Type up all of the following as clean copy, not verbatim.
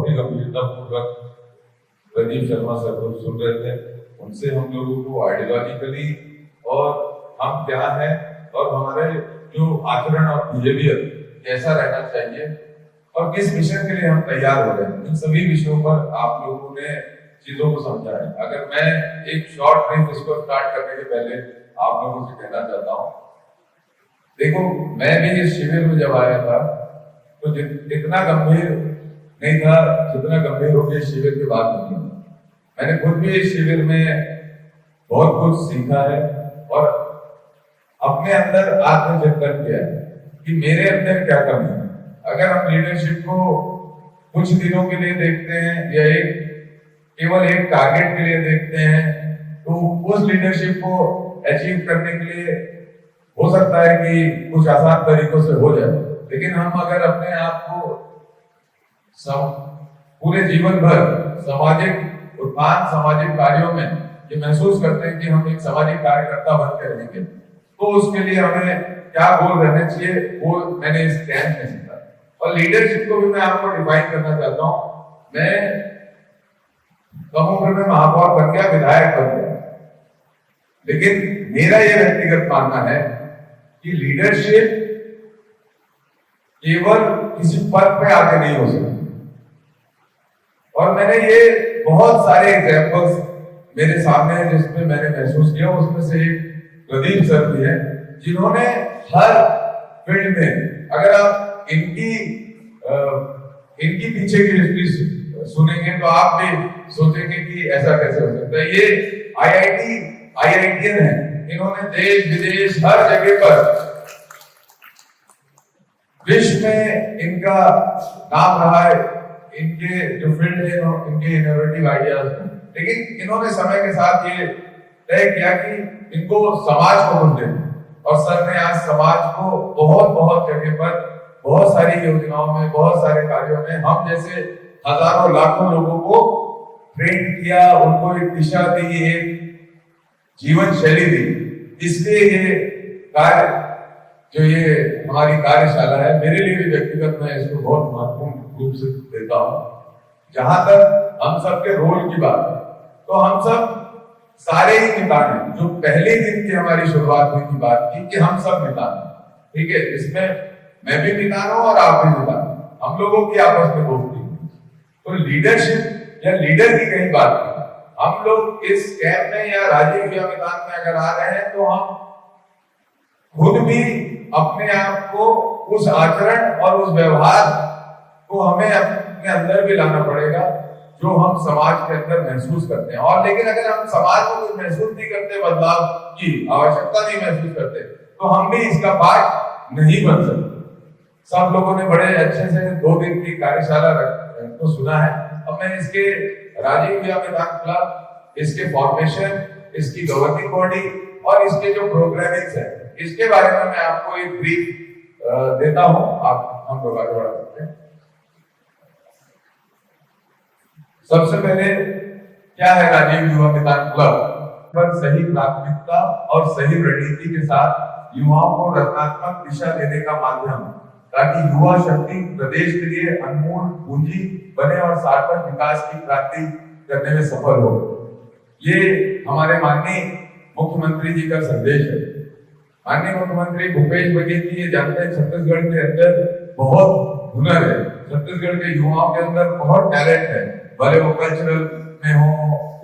ही गंभीरता पूर्वक प्रदीप शर्मा सर को सुन रहे थे। उनसे हम लोगों को आइडियोलॉजिकली और हम क्या है और हमारे जो आचरण और बिहेवियर कैसा रहना चाहिए और किस मिशन के लिए हम तैयार हो रहे हैं, इन सभी विषयों पर आप लोगों ने चीजों को समझा है। अगर मैं एक शॉर्ट ब्रीफ इसको स्टार्ट करने के पहले आप लोगों से कहना चाहता हूँ, देखो मैं भी इस शिविर में जब आया था तो इतना गंभीर नहीं था जितना गंभीर होकर शिविर के बाद निकला। मैंने खुद भी इस शिविर में बहुत कुछ सीखा है और अपने अंदर आत्मचिंतन किया है कि मेरे अंदर क्या कमी है। अगर हम लीडरशिप को कुछ दिनों के लिए देखते हैं या केवल एक टारगेट के लिए देखते हैं तो उस लीडरशिप को अचीव करने के लिए हो सकता है कि कुछ आसान तरीकों से हो जाए, लेकिन हम अगर अपने आप को पूरे जीवन भर सामाजिक उत्थान सामाजिक कार्यों में ये महसूस करते हैं कि हम एक सामाजिक कार्यकर्ता बनकर रहेंगे, तो उसके लिए हमें क्या गोल रहने चाहिए वो मैंने इस कैंप में सीखा। और लीडरशिप को भी मैं आपको डिफाइन करना चाहता हूं। मैं कम उम्र में महापौर बन गया, विधायक बन गया, लेकिन मेरा यह व्यक्तिगत मानना है कि लीडरशिप केवल किसी पद पे आके नहीं हो सकती। और मैंने ये बहुत सारे एग्जांपल्स मेरे सामने है जिसमें मैंने महसूस किया। उसमें से एक प्रदीप सर भी है जिन्होंने हर फील्ड में, अगर आप इनकी पीछे की हिस्ट्री सुनेंगे तो आप भी सोचेंगे कि ऐसा कैसे हो सकता है। ये आईआईटीएन है, इन्होंने देश विदेश हर जगह पर विश्व में इनका नाम रहा है। इनके जो फील्ड है इनके इनोवेटिव आइडियाज में, लेकिन इन्होंने समय के साथ ये तय किया कि इनको समाज को कुछ देना। और सर ने आज समाज को बहुत जगह पर बहुत सारी योजनाओं में बहुत सारे कार्यों में हम जैसे हजारों लाखों लोगों को ट्रेन किया, उनको एक दिशा दी, एक जीवन शैली दी। इसलिए ये कार्य जो ये हमारी कार्यशाला है मेरे लिए भी व्यक्तिगत मैं इसको बहुत महत्वपूर्ण रूप से देता हूं। जहां तक हम सबके रोल की बात है तो हम सब सारे ही किसान हैं। जो पहले दिन की हमारी शुरुआत हुई थी बात की कि हम सब किसान हैं, ठीक है, इसमें मैं भी किसान हूं और आप भी किसान हैं, हम लोगों की आपस में दोस्ती। तो लीडरशिप या लीडर की कहीं बात नहीं। हम लोग इस कैंप में या राजीव युवा मैदान में अगर आ रहे हैं तो हम खुद भी अपने आप को उस आचरण और उस व्यवहार को हमें अपने अंदर भी लाना पड़ेगा जो हम समाज के अंदर महसूस करते हैं। और लेकिन अगर हम समाज को कुछ महसूस नहीं करते, बदलाव की आवश्यकता नहीं महसूस करते, तो हम भी इसका पार्ट नहीं बन सकते। सब लोगों ने बड़े अच्छे से 2 दिन की कार्यशाला को सुना है। अब मैं इसके राजीव युवा मैदान क्लब, इसके फॉर्मेशन, इसकी गवर्निंग बॉडी और इसके जो प्रोग्रामिंग्स है इसके बारे में मैं आपको एक ब्रीफ देता हूं। आप हम लोग आगे बढ़ा सकते हैं। सबसे पहले क्या है राजीव युवा मैदान क्लब? पर सही प्राथमिकता और सही रणनीति के साथ युवाओं को रचनात्मक दिशा देने का माध्यम, ताकि युवा शक्ति प्रदेश के लिए अनमोल पूंजी बने और सार्थक विकास की क्रांति करने में सफल हो। ये हमारे माननीय मुख्यमंत्री जी का संदेश है। माननीय मुख्यमंत्री भूपेश बघेल जी ये जानते हैं छत्तीसगढ़ के अंदर बहुत हुनर है, छत्तीसगढ़ के युवाओं के अंदर बहुत टैलेंट है, भले वो कल्चरल में हो,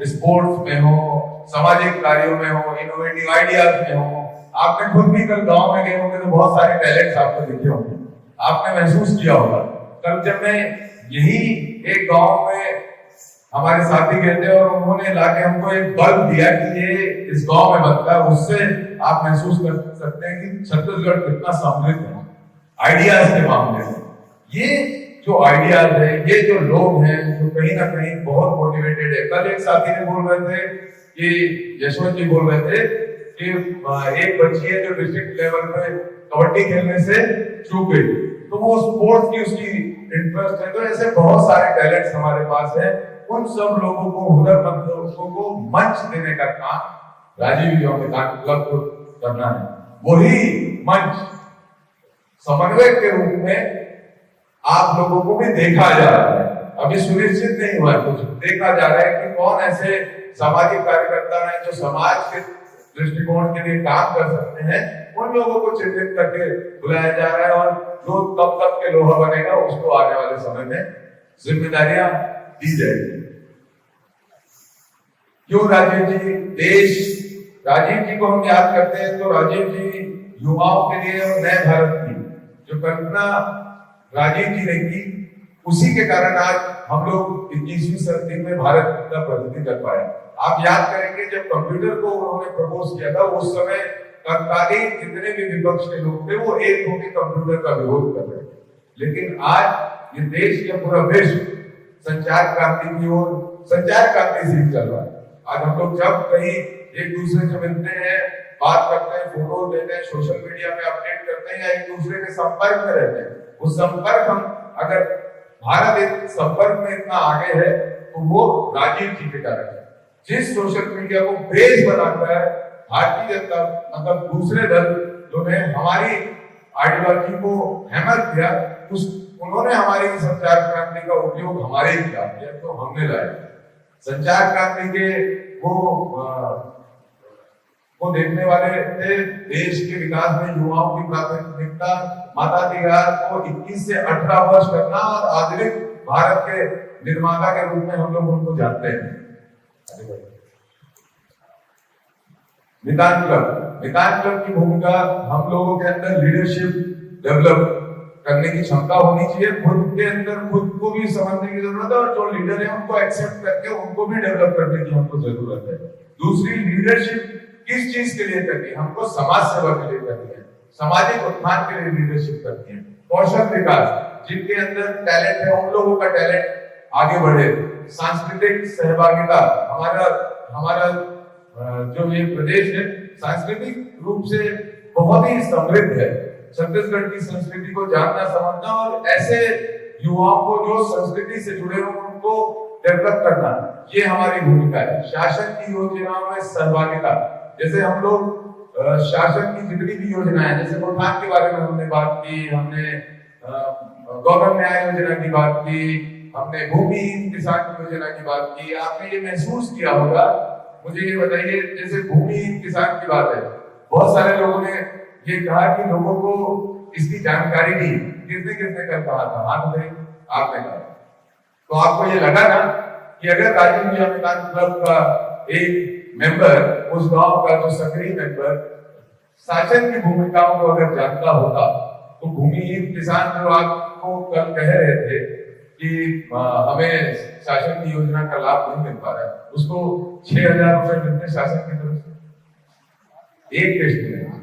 स्पोर्ट्स में हो, सामाजिक कार्यों में हो, इनोवेटिव आइडियाज में हो। आपने खुद भी कल गांव में गए होंगे तो बहुत सारे टैलेंट्स आपको दिखे होंगे, आपने महसूस किया होगा। कल जब मैं यही एक गांव में हमारे साथी कहते हैं और उन्होंने लाके हमको एक बल्ब दिया कि ये इस गांव में बनता है, उससे आप महसूस कर सकते हैं कि छत्तीसगढ़ कितना समृद्ध है आइडियाज के मामले में। ये जो आइडियाज है, ये जो लोग हैं जो कहीं ना कहीं बहुत मोटिवेटेड है। कल एक साथी ने बोल रहे थे कि यशवंत जी बोल रहे थे कि एक बच्ची है जो डिस्ट्रिक्ट लेवल पे कबड्डी खेलने से चूक गई, तो वो स्पोर्ट्स की उसकी इंटरेस्ट है। तो ऐसे बहुत सारे टैलेंट्स हमारे पास है। उन सब लोगों को, हुनरमंद लोगों को मंच देने का काम राजीव युवा मैदान क्लब को करना है। वही मंच समन्वय के रूप में आप लोगों को भी देखा जा रहा है। अभी सुनिश्चित नहीं हुआ है, कुछ देखा जा रहा है कि कौन ऐसे सामाजिक कार्यकर्ता हैं जो समाज के दृष्टिकोण के लिए काम कर सकते हैं, उन लोगों को चिन्हित करके बुलाया जा रहा है और जो तब तक के लोहा बनेगा उसको आने वाले समय में जिम्मेदारियां दी जाएगी। क्यों राजीव जी? देश, राजीव जी को हम याद करते हैं तो राजीव जी युवाओं के लिए और नए भारत की जो कल्पना राजीव जी ने की, उसी के कारण आज हम लोग 21वीं सदी में भारत का प्रगति कर पाए। आप याद करेंगे जब कंप्यूटर को उन्होंने प्रपोज किया था, उस समय तत्कालीन जितने भी विपक्ष के लोग थे वो एक होकर कंप्यूटर का विरोध कर रहे थे, लेकिन आज ये देश या पूरा विश्व संचार क्रांति की ओर, संचार क्रांति से चल रहा है। आज हम लोग जब कहीं एक दूसरे से मिलते हैं, बात करते हैं, फोटो लेते हैं, सोशल मीडिया में अपडेट करते हैं या एक दूसरे के संपर्क में रहते हैं, वो संपर्क हम अगर भारत एक संपर्क में इतना आगे है तो वो राजीव जी के कारण है। जिस सोशल मीडिया को बेस बनाता है भारतीय जनता, मतलब दूसरे दल जो ने हमारी आइडियोलॉजी को हैमर किया, उन्होंने हमारी संचार क्रांति का उपयोग हमारे खिलाफ किया, तो हमने लाया संचार क्रांति के वो देखने वाले थे देश के विकास में युवाओं की प्राथमिकता, मताधिकार को 21 से 18 वर्ष करना और आधुनिक भारत के निर्माता के रूप में हम लोग उनको जानते हैं। निदान क्लब की भूमिका हम लोगों के अंदर लीडरशिप डेवलप करने की क्षमता होनी चाहिए, खुद के अंदर खुद को भी समझने की जरूरत है और जो लीडर है उनको एक्सेप्ट करके उनको भी डेवलप करने की हमको जरूरत है। दूसरी, लीडरशिप किस चीज के लिए करनी है? हमको समाज सेवा के लिए करनी है, सामाजिक उत्थान के लिए लीडरशिप करनी है। कौशल विकास, जिनके अंदर टैलेंट है उन लोगों का टैलेंट आगे बढ़े। सांस्कृतिक सहभागिता, हमारा जो ये प्रदेश है सांस्कृतिक रूप से बहुत ही समृद्ध है। छत्तीसगढ़ की संस्कृति को जानना समझना और ऐसे युवाओं को जो संस्कृति से जुड़े हो उनको डेवलप करना, ये हमारी भूमिका है। शासन की योजनाओं में सहभागिता, जैसे हम लोग शासन की जितनी भी योजनाएं, जैसे गोठान के बारे में हमने बात की, हमने गौरव न्याय योजना की बात की, हमने भूमिहीन किसान योजना की बात की। आपने ये महसूस किया होगा, मुझे ये बताइए, जैसे भूमिहीन किसान की बात है, बहुत सारे लोगों ने ये कहा कि लोगों को इसकी जानकारी नहीं, किसने कर कहा था? हाथ उठाइए, आपने कहा। तो आपको ये लगा ना कि अगर राजीव जी अमितान क्लब का एक मेंबर, उस गांव का जो सक्रिय मेंबर शासन की भूमिकाओं को अगर जानता होता, तो भूमिहीन किसान जो आपको कल कह रहे थे कि हमें शासन की योजना का लाभ नहीं मिल पा रहा है, उसको 6,000 रुपए मिलते शासन की तरफ से एक टेस्ट में,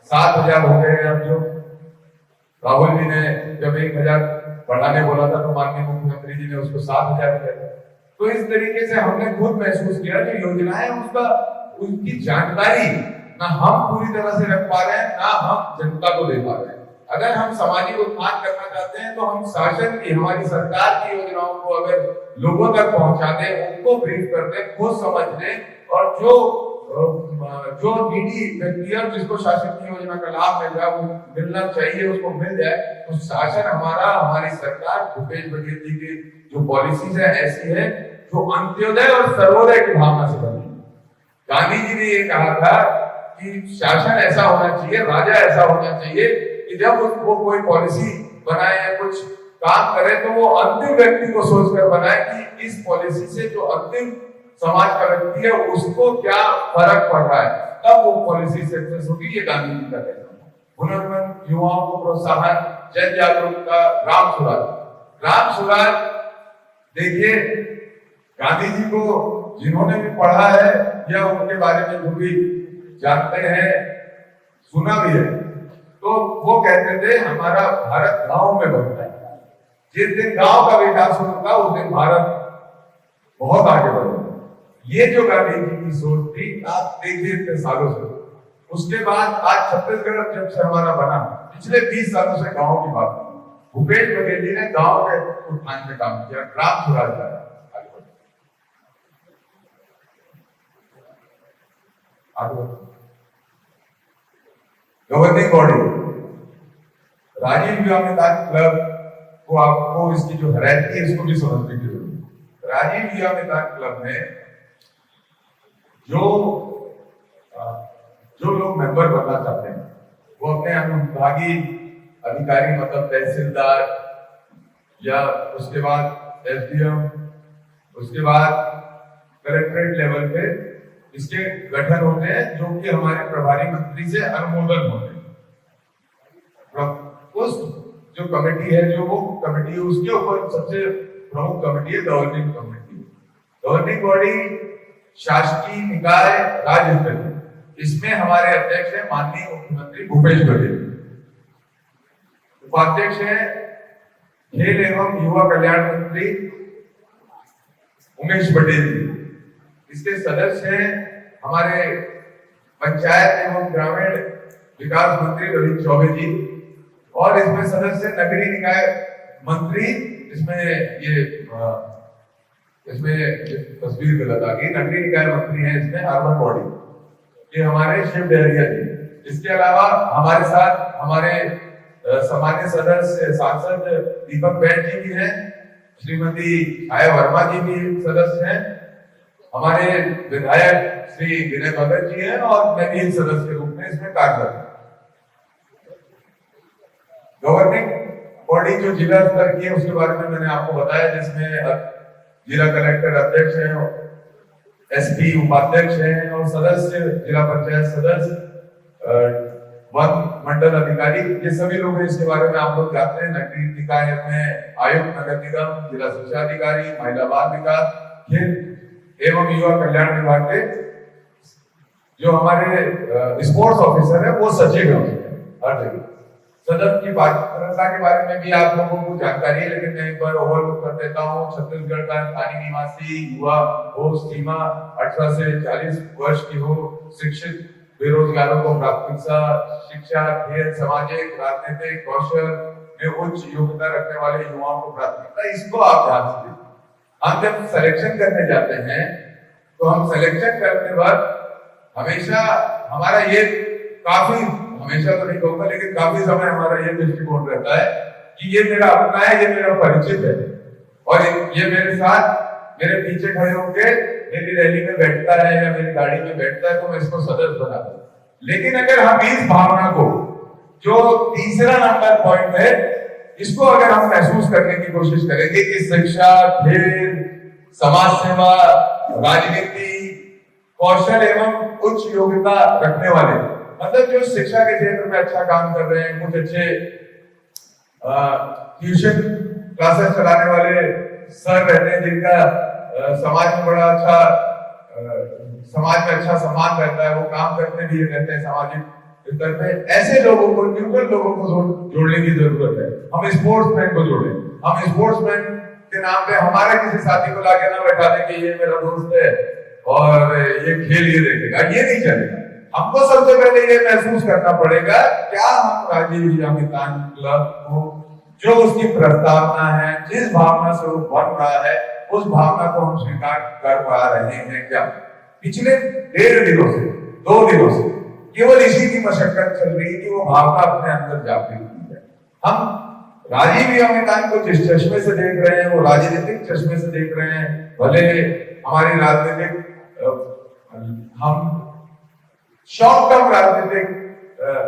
7,000 हो गए। अब जो राहुल जी ने जब 1,000 बढ़ाने बोला था तो माननीय मुख्यमंत्री जी ने उसको 7,000 किया था। तो इस तरीके से हमने खुद महसूस किया जो योजनाएं उसकी जानकारी ना हम पूरी तरह से रख पा रहे हैं, ना हम जनता को दे पा रहे हैं। अगर हम सामाजिक उत्थान करना चाहते हैं तो हम शासन की, हमारी सरकार की योजनाओं को अगर लोगों तक पहुंचा दें, उनको ब्रीफ कर दें, खुद समझ लें, और जो नीडी व्यक्ति है जिसको शासन की योजना का लाभ मिल रहा है, वो मिलना चाहिए, उसको मिल जाए, तो शासन हमारी सरकार भूपेश बघेल जी की जो पॉलिसीज है ऐसी है जो अंत्योदय और सर्वोदय की भावना से बनी। गांधी जी ने ये कहा था कि शासन ऐसा होना चाहिए, राजा ऐसा होना चाहिए कि जब वो कोई पॉलिसी बनाए या कुछ काम करे तो वो अंतिम व्यक्ति को सोचकर बनाए कि इस पॉलिसी से जो अंतिम समाज का व्यक्ति है उसको क्या फर्क पड़ रहा है, तब वो पॉलिसी सक्सेस होगी। ये गांधी जी का कहना है। हुनरमंद युवाओं को प्रोत्साहन, जन जागरूकता, ग्राम स्वराज। देखिए, गांधी जी को जिन्होंने भी पढ़ा है या उनके बारे में जो भी जानते हैं, सुना भी है, तो वो कहते थे हमारा भारत गांव में बनता है। जिस दिन गांव का विकास होगा उस दिन भारत बहुत आगे बढ़ेगा। ये जो गांधी जी की सोच थी, आप देखिए इतने सालों से, उसके बाद आज छत्तीसगढ़ जब से हमारा बना, पिछले 20 सालों से गांव की बात की। भूपेश बघेल जी ने गांव के उत्थान में काम किया, ग्राम स्वराज लाया। गवर्निंग बॉडी, राजीव युवा मितान क्लब तो आपको इसकी जो हरारत है इसको भी समझने की जरूरत है। राजीव युवा मैदान क्लब में जो लोग मेंबर बनना चाहते हैं वो अपने अनुविभागीय अधिकारी मतलब तहसीलदार या उसके बाद एसडीएम, उसके बाद कलेक्ट्रेट लेवल पे इसके गठन होते हैं जो कि हमारे प्रभारी मंत्री से अनुमोदन होते हैं। उस जो कमेटी है जो वो कमेटी उसके ऊपर सबसे प्रमुख कमेटी है गवर्निंग कमेटी। गवर्निंग बॉडी शासकीय निकाय राज्य स्तरीय, इसमें हमारे अध्यक्ष है माननीय मुख्यमंत्री भूपेश बघेल, उपाध्यक्ष है खेल एवं युवा कल्याण मंत्री उमेश पटेल जी, इसके सदस्य हैं हमारे पंचायत एवं ग्रामीण विकास मंत्री रवि चौबे जी, और इसमें सदस्य नगरीय निकाय मंत्री, इसमें तस्वीर गलत आ गई, नगरीय निकाय मंत्री हैं इसमें अर्बन बॉडी, ये हमारे शिव डहरिया जी। इसके अलावा हमारे साथ हमारे सामान्य सदस्य सांसद दीपक बैठ जी भी हैं, श्रीमती छाया वर्मा जी भी सदस्य हैं, हमारे विधायक श्री विनय भगत जी हैं और मैं भी एक सदस्य के रूप में इसमें कार्यरत हूं। गवर्निंग बॉडी जो जिला स्तर की है उसके बारे में मैंने आपको बताया, जिसमें जिला कलेक्टर अध्यक्ष हैं, एसपी उपाध्यक्ष हैं और सदस्य जिला पंचायत सदस्य, वन मंडल अधिकारी, ये सभी लोग हैं। इसके बारे में आप लोग जानते हैं। नगरीय निकाय में आयुक्त नगर निगम, जिला शिक्षा अधिकारी, महिला बाल विकास, खेल एवं युवा कल्याण विभाग के जो हमारे स्पोर्ट्स ऑफिसर है वो सचिव है हर जगह। सदन की पात्रता के बारे में भी आप लोगों को जानकारी है, लेकिन मैं एक बार ओवरलुक कर देता हूँ। छत्तीसगढ़ का स्थानीय निवासी युवा हो, सीमा 18 से 40 वर्ष की हो, शिक्षित बेरोजगारों को प्राथमिकता शिक्षा, खेल, सामाजिक, राजनीतिक कौशल में उच्च योग्यता रखने वाले युवाओं को प्राथमिकता, इसको आप ध्यान से देखें। हम जब सिलेक्शन करने जाते हैं तो हम सिलेक्शन करने वक्त हमेशा हमारा ये काफी, हमेशा तो नहीं कहूंगा लेकिन काफी समय हमारा ये दृष्टिकोण रहता है कि ये मेरा अपना है, ये मेरा परिचित है और ये मेरे साथ मेरे पीछे खड़े होकर मेरी रैली में बैठता है या मेरी गाड़ी में बैठता है तो मैं इसको सदस्य बना दूं। लेकिन अगर हम इस भावना को, जो तीसरा नंबर पॉइंट है, इसको अगर हम महसूस करने की कोशिश करेंगे कि शिक्षा, खेल, समाज सेवा, राजनीति, कौशल एवं उच्च योग्यता रखने वाले, मतलब जो शिक्षा के क्षेत्र में अच्छा काम कर रहे हैं, कुछ अच्छे ट्यूशन क्लासेस चलाने वाले सर रहते हैं जिनका समाज में बड़ा अच्छा, समाज में अच्छा सम्मान रहता है, वो काम करते भी रहते हैं सामाजिक स्तर पे, ऐसे लोगों को, न्यूट्रल लोगों को जोड़ने की जरूरत है। हम स्पोर्ट्समैन को जोड़े, हम स्पोर्ट्समैन के नाम पे हमारे किसी साथी को लाके ना बैठा दें कि ये मेरा दोस्त है और ये खेल ये देखेगा, ये नहीं चलेगा। हमको सबसे पहले ये महसूस करना पड़ेगा क्या हम राजीव युवा मैदान क्लब को, जो उसकी प्रस्तावना है, जिस भावना से वो बन रहा है, उस भावना को हम स्वीकार कर पा रहे हैं क्या? पिछले 1.5 दिनों से 2 दिनों से केवल इसी की मशक्कत चल रही है कि वो भावना अपने अंदर जागृत है। हम राजीव युवा मैदान को जिस चश्मे से देख रहे हैं वो राजनीतिक चश्मे से देख रहे हैं, भले हमारी राजनीतिक हम शॉर्ट टर्म राजनीतिक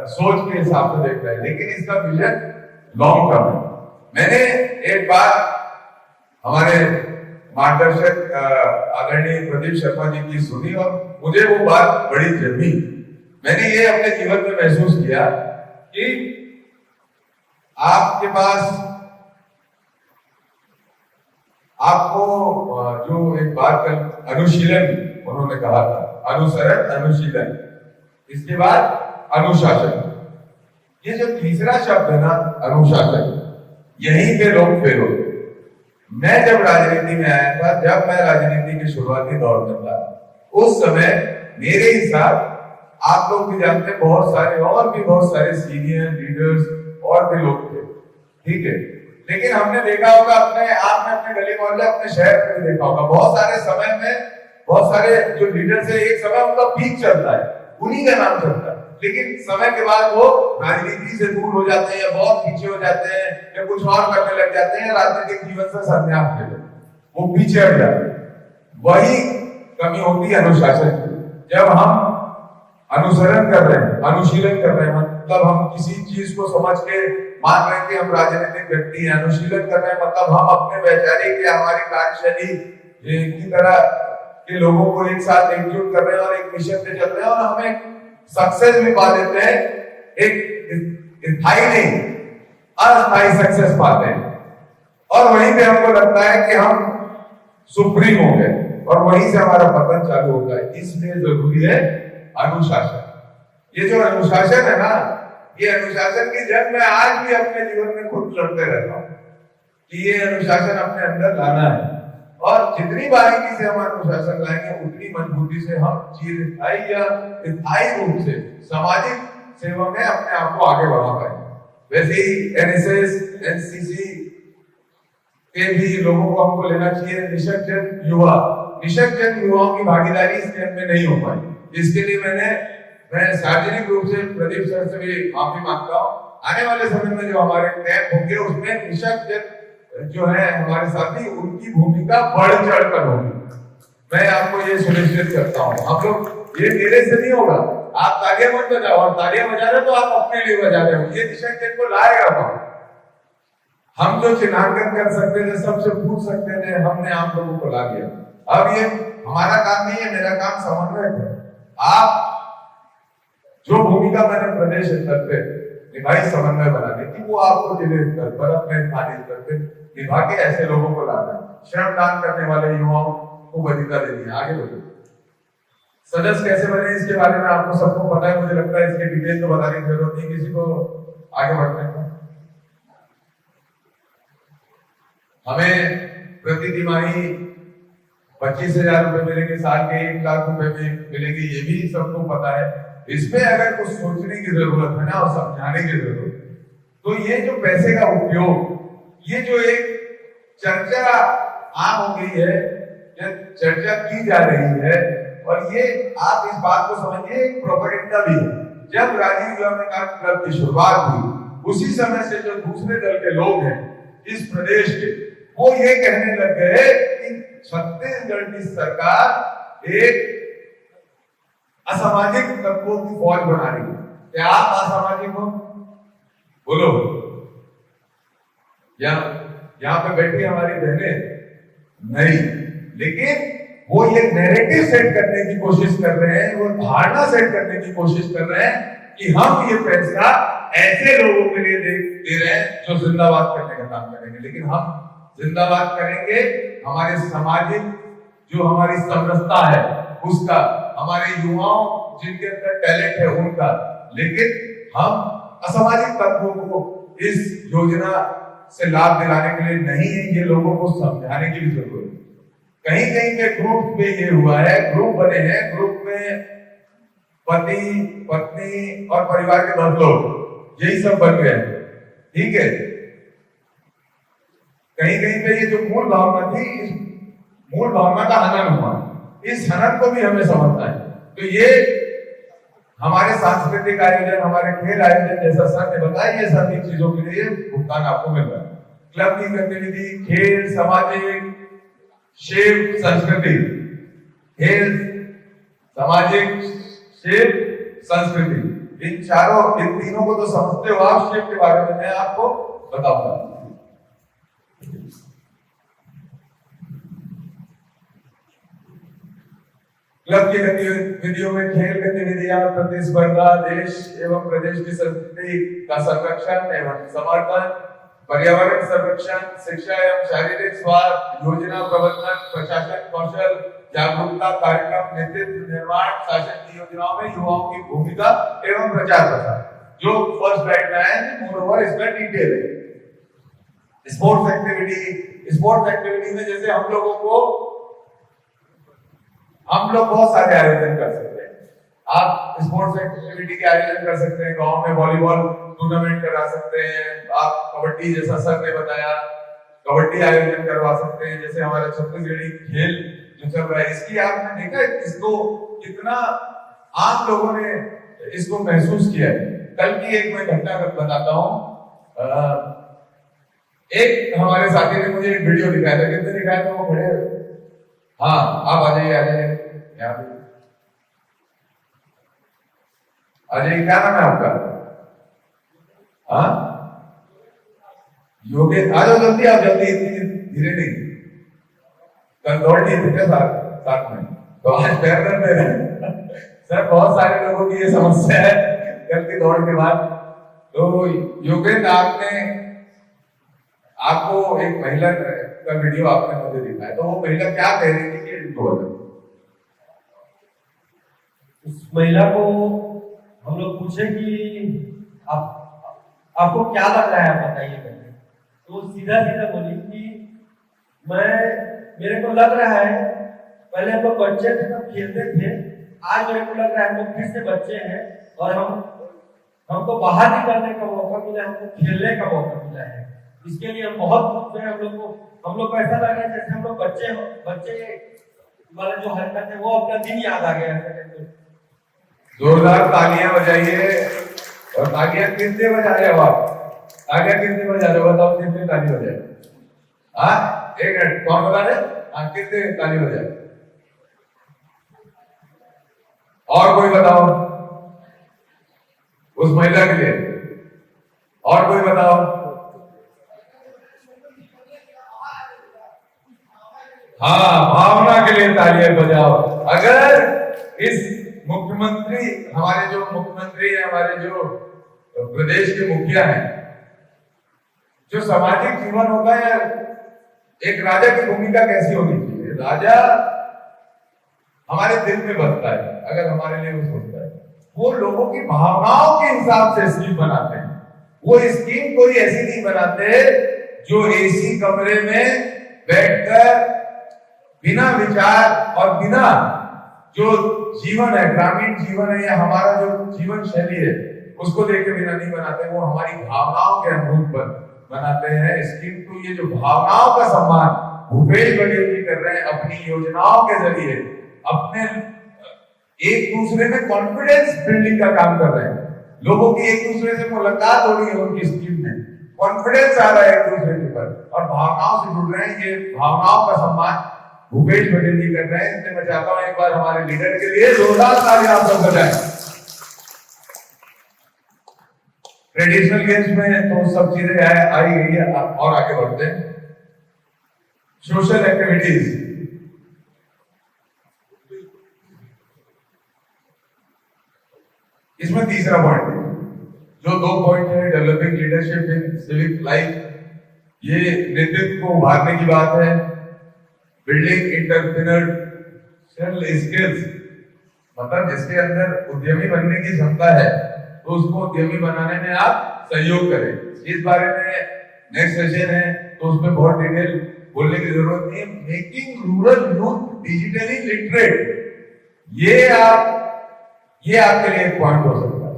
सोच के हिसाब से देख रहे हैं, लेकिन इसका विजन लॉन्ग टर्म है। मैंने एक बात हमारे मार्गदर्शक आदरणीय प्रदीप शर्मा जी की सुनी और मुझे वो बात बड़ी जमी। मैंने ये अपने जीवन में महसूस किया कि आपके पास, आपको जो एक बात कल अनुशीलन उन्होंने कहा था, अनुसरण, अनुशीलन, इसके बाद अनुशासन, ये जो तीसरा शब्द है ना अनुशासन, यहीं पे लोग फेल होते। मैं जब राजनीति में आया था, जब मैं राजनीति के शुरुआती दौर में था, उस समय मेरे ही साथ आप लोग भी जानते हैं बहुत सारे सीनियर लीडर्स और भी लोग थे, ठीक है। लेकिन हमने देखा होगा अपने आप में, अपने गली मोहल्ले, अपने शहर में भी देखा होगा, बहुत सारे समय में बहुत सारे जो लीडर्स है, एक समय उनका पीक चलता है, उन्हीं का नाम चलता है। लेकिन समय के बाद वो राजनीति से दूर हो जाते हैं या बहुत पीछे हो जाते हैं या कुछ और करने लग जाते हैं, राजनीतिक जीवन से संन्यास ले लेते हैं, वो पीछे हट जाते हैं। वही कमी होती है अनुशासन की। जब हम अनुसरण कर रहे हैं, अनुशीलन कर रहे हैं, मतलब हम किसी चीज को समझ के मान रहे हैं कि हम राजनीतिक व्यक्ति हैं, अनुशीलन कर रहे हैं मतलब हम अपने वैचारिक या हमारी कार्यशैली की तरह के लोगों को एक साथ एकजुट कर रहे हैं और एक मिशन पे चल रहे हैं और हमें सक्सेस भी पा देते हैं। एक स्थायी नहीं, अस्थायी सक्सेस पाते हैं और वहीं पे हमको लगता है कि हम सुप्रीम हो गए और वहीं से हमारा पतन चालू होता है। इसलिए जरूरी है अनुशासन। ये जो अनुशासन है ना, ये अनुशासन की जंग मैं आज भी अपने जीवन में खुद लड़ते रहता हूं कि ये अनुशासन अपने अंदर लाना है और जितनी बारीकी से हम अनुशासन लाएंगे उतनी मजबूती से हम चिरस्थायी या स्थायी रूप से सामाजिक सेवा में अपने आप को आगे बढ़ा पाएंगे। वैसे ही एनएसएस, एनसीसी के भी लोगों को हमको लेना चाहिए। निशक्त जन युवाओं की भागीदारी इस कैंप में नहीं हो पाई। इसके लिए मैं सार्वजनिक रूप से प्रदीप सर से भी माफी मांगता हूँ। आने वाले समय में जो हमारे कैंप होंगे उसमें निशक्त जन जो है हमारे साथी, उनकी भूमिका बढ़ चढ़ कर होगी। मैं आपको ये सुनिश्चित करता हूँ। आप लोग ये मेरे से नहीं होगा, आप तालियां मत बजाओ, और तालियां बजा रहे हो तो आप अपने लिए बजा रहे हो। ये निशक्त जन को लाएगा वहां। हम जो चिन्हांकन कर सकते थे, सबसे पूछ सकते थे, हमने आप लोगों को ला दिया। अब ये हमारा काम नहीं है, मेरा काम समन्वय है। आप जो भूमिका मैंने प्रदेश स्तर पे निभाई समन्वय बनाने की, वो आपको जिले स्तर पर, अपने स्थानीय स्तर पे निभा के ऐसे लोगों को लाना है। श्रमदान करने वाले युवाओं को वरीयता देनी है। आगे बढ़ो। सदस्य कैसे बने इसके बारे में आपको सबको पता है, मुझे लगता है इसके डिटेल तो बताने की जरूरत नहीं किसी को। आगे बढ़ते हैं। हमें प्रति तिमाही 25,000 रुपए मिलेंगे, साल के 1 लाख रुपए में मिलेंगे, ये भी सबको पता है। इसमें अगर कुछ सोचने की जरूरत है ना और समझाने की जरूरत है, तो ये जो पैसे का उपयोग, ये जो एक चर्चा आम हो गई है, चर्चा की जा रही है, और ये आप इस बात को समझिए एक प्रोपेगेंडा भी है। जब राजीव गांधी क्लब की शुरुआत हुई, उसी समय से जो दूसरे दल के लोग हैं इस प्रदेश के, वो ये कहने लग गए कि छत्तीसगढ़ की सरकार एक असामाजिक तत्वों की फौज बना रही है। क्या आप असामाजिक हो? बोलो। यहाँ पे बैठी हमारी बहनें नहीं, लेकिन वो ये नैरेटिव सेट करने की कोशिश कर रहे हैं, वो धारणा सेट करने की कोशिश कर रहे हैं कि हम ये पैसा ऐसे लोगों के लिए दे रहे हैं जो जिंदाबाद करने का काम करेंगे। लेकिन हम जिंदाबाद करेंगे हमारे सामाजिक जो हमारी समरसता है उसका, हमारे युवाओं जिनके अंदर टैलेंट है उनका। लेकिन हम असामाजिक तत्वों को इस योजना से लाभ दिलाने के लिए नहीं है। ये लोगों को समझाने की भी जरूरत है। कहीं कहीं के ग्रुप में ये हुआ है, ग्रुप बने हैं, ग्रुप में पति पत्नी और परिवार के 10 लोग, यही सब बन गए। ठीक है, कहीं कहीं पे ये जो मूल भावना थी, इस मूल भावना का हनन हुआ। इस हनन को भी हमें समझना है। तो ये हमारे सांस्कृतिक आयोजन, हमारे खेल आयोजन, जैसा सर ने बताया, ये सभी चीजों के लिए भुगतान आपको मिल रहा है। क्लब की गतिविधि, खेल, सामाजिक, शिव, संस्कृति, खेल, सामाजिक, शिव, संस्कृति, इन तीनों को तो समझते हो आप। शिव के बारे में मैं आपको बताऊंगा। क्लब की गतिविधियों में खेल गतिविधियां, प्रतिस्पर्धा, देश एवं प्रदेश की संस्कृति का संरक्षण एवं समर्थन, पर्यावरण संरक्षण, शिक्षा एवं शारीरिक स्वास्थ्य, योजना प्रबंधन, प्रशासन कौशल, जागरूकता कार्यक्रम, नेतृत्व निर्माण, शासन की योजनाओं में युवाओं की भूमिका एवं प्रचार प्रसार, जो फर्स्ट गाइडलाइन मोरओवर इसका डिटेल है। स्पोर्ट्स एक्टिविटी में जैसे हम लोग बहुत सारे आयोजन कर सकते हैं। आप स्पोर्ट्स एक्टिविटी के आयोजन कर सकते हैं, गांव में वॉलीबॉल टूर्नामेंट करा सकते हैं, आप कबड्डी, जैसा सर ने बताया, कबड्डी आयोजन करवा सकते हैं। जैसे हमारा छत्तीसगढ़ी खेल जो चल रहा है, इसकी आपने देखा इसको कितना आम लोगों ने इसको महसूस किया है। कल की एक मैं घटना बताता हूँ। एक हमारे साथी ने मुझे एक वीडियो दिखाया था, कितने दिखाया था, वो खड़े, हाँ आप आ जाइए यहाँ पे आ जाइए। क्या नाम है आपका? हाँ योगेश, आ जाओ जल्दी, आप जल्दी, इतनी धीरे नहीं। कल दौड़ नहीं थे क्या साथ में, तो आज पैर दर्द है सर। बहुत सारे लोगों की ये समस्या है कल की दौड़ के बाद। तो योगेश, आपको एक महिला का वीडियो आपने मुझे दिखाया, तो वो महिला क्या कह रही थी कि इनको उस महिला को हम लोग पूछे कि आपको क्या लग रहा है, बताइए करके। तो सीधा सीधा बोली कि मेरे को लग रहा है, पहले हम लोग बच्चे थे तब खेलते थे, आज मेरे को लग रहा है हम लोग फिर से बच्चे हैं और हमको बाहर निकलने का मौका मिला, हमको खेलने का मौका मिला है। इसके लिए हम बहुत खुश हैं। हम लोग को ऐसा लग रहा है जैसे हम लोग बच्चे वाले जो हरकत है वो अपना दिन याद आ गया है। जोरदार तालियां बजाइए। और तालियां कितने बजा रहे हो आप? तालियां कितने बजा रहे हो, बताओ कितने ताली बजाए? हाँ एक मिनट, कौन बता रहे? हाँ कितने ताली बजाए? और कोई बताओ उस महिला के लिए, और कोई बताओ। हाँ भावना के लिए तालियां बजाओ। अगर इस मुख्यमंत्री, हमारे जो मुख्यमंत्री है, हमारे जो प्रदेश के मुखिया हैं, जो सामाजिक जीवन होता है, एक राजा की भूमिका कैसी होनी चाहिए? राजा हमारे दिल में बसता है, अगर हमारे लिए वो सोचता है, वो लोगों की भावनाओं के हिसाब से स्कीम बनाते हैं। वो स्कीम कोई ऐसी नहीं बनाते जो एसी कमरे में बैठकर बिना विचार और बिना जो जीवन है, ग्रामीण जीवन है या हमारा जो जीवन शैली है, उसको देख के बिना नहीं बनाते। वो हमारी भावनाओं के अनुरूप बनाते हैं स्कीम। तो ये जो भावनाओं का सम्मान भूपेश बघेल जी कर रहे हैं अपनी योजनाओं के जरिए, अपने एक दूसरे में कॉन्फिडेंस बिल्डिंग का काम कर रहे हैं। लोगों की एक दूसरे से मुलाकात हो रही है उनकी स्कीम में, कॉन्फिडेंस आ रहा है एक दूसरे के ऊपर और भावनाओं से जुड़ रहे हैं। ये भावनाओं का सम्मान भूपेश बघेल जी कर रहे हैं। इसलिए मैं चाहता हूं एक बार हमारे लीडर के लिए जोरदार तालियां आप सब बजाएं। ट्रेडिशनल गेम्स में तो सब चीजें आई गई है, और आगे बढ़ते हैं। सोशल एक्टिविटीज, इसमें तीसरा पॉइंट है, जो 2 पॉइंट है, developing leadership in civic life, ये नेतृत्व को उभारने की बात है। बिल्डिंग इंटरप्रेन्योरियल स्किल्स, मतलब जिसके अंदर उद्यमी बनने की क्षमता है तो उसको उद्यमी बनाने में आप सहयोग करें। इस बारे में नेक्स्ट सेशन है तो उसमें बहुत डिटेल बोलने की जरूरत नहीं है। Making rural youth digitally literate, ये आपके लिए एक पॉइंट हो सकता है।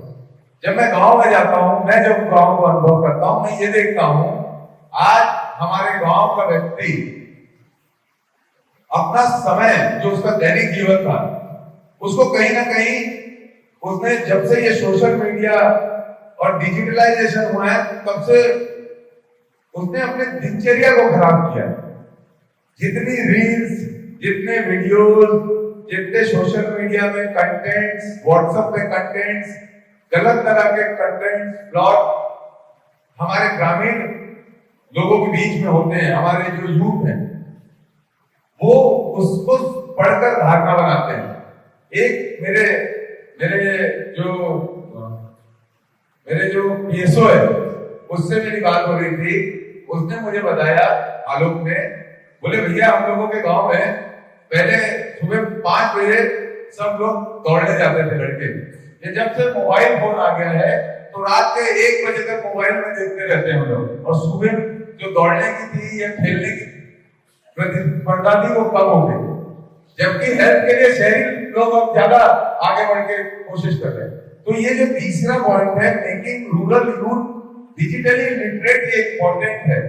जब मैं गांव में जाता हूं, मैं जब गांव को अनुभव करता हूं, मैं ये देखता हूं आज हमारे गांव का व्यक्ति अपना समय, जो उसका दैनिक जीवन था, उसको कहीं ना कहीं उसने, जब से ये सोशल मीडिया और डिजिटलाइजेशन हुआ है, तब से उसने अपने दिनचर्या को खराब किया। जितनी रील्स, जितने वीडियोस, जितने सोशल मीडिया में कंटेंट्स, व्हाट्सएप पे कंटेंट्स, गलत तरह के कंटेंट्स, ब्लॉग हमारे ग्रामीण लोगों के बीच में होते हैं, हमारे जो यूथ हैं वो उसको पढ़कर धारणा बनाते हैं। एक मेरे जो पीएसओ है, उससे मेरी बात हो रही थी। उसने मुझे बताया आलोक में, बोले भैया हम लोगों के गांव में पहले सुबह 5 बजे सब लोग दौड़ने जाते थे लड़के। ये जब से मोबाइल फोन आ गया है तो रात के 1 बजे तक मोबाइल में देखते रहते हैं हम लोग, और सुबह जो दौड़ने की थी या खेलने की प्रतिस्पर्धा थी वो कम हो गई। जबकि हेल्थ के लिए शहरी लोग अब ज्यादा आगे बढ़ के कोशिश कर रहे हैं। तो ये जो तीसरा पॉइंट है, making rural youth digitally literate, ये इंपॉर्टेंट है।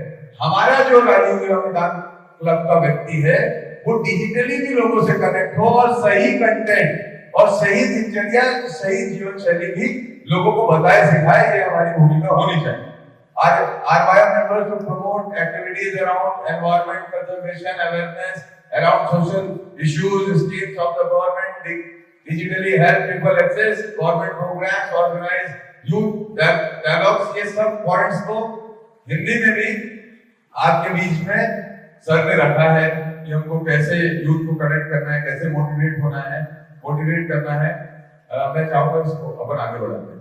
हमारा जो राजीव ग्राम मैदान क्लब का व्यक्ति है वो डिजिटली भी लोगों से कनेक्ट हो और सही कंटेंट और सही दिनचर्या, सही जीवन शैली भी लोगों को बताए सिखाए, ये हमारी भूमिका होनी चाहिए। Our wire members to promote activities around environment conservation, awareness around social issues, schemes of the government, digitally help people access government programs, organize youth dialogues, ये सब पॉइंट्स को हिंदी में भी आपके बीच में सर ने रखा है कि हमको कैसे यूथ को कनेक्ट करना है, कैसे मोटिवेट होना है, मोटिवेट करना है। मैं चाहूंगा इसको अपन आगे बढ़ाते हैं।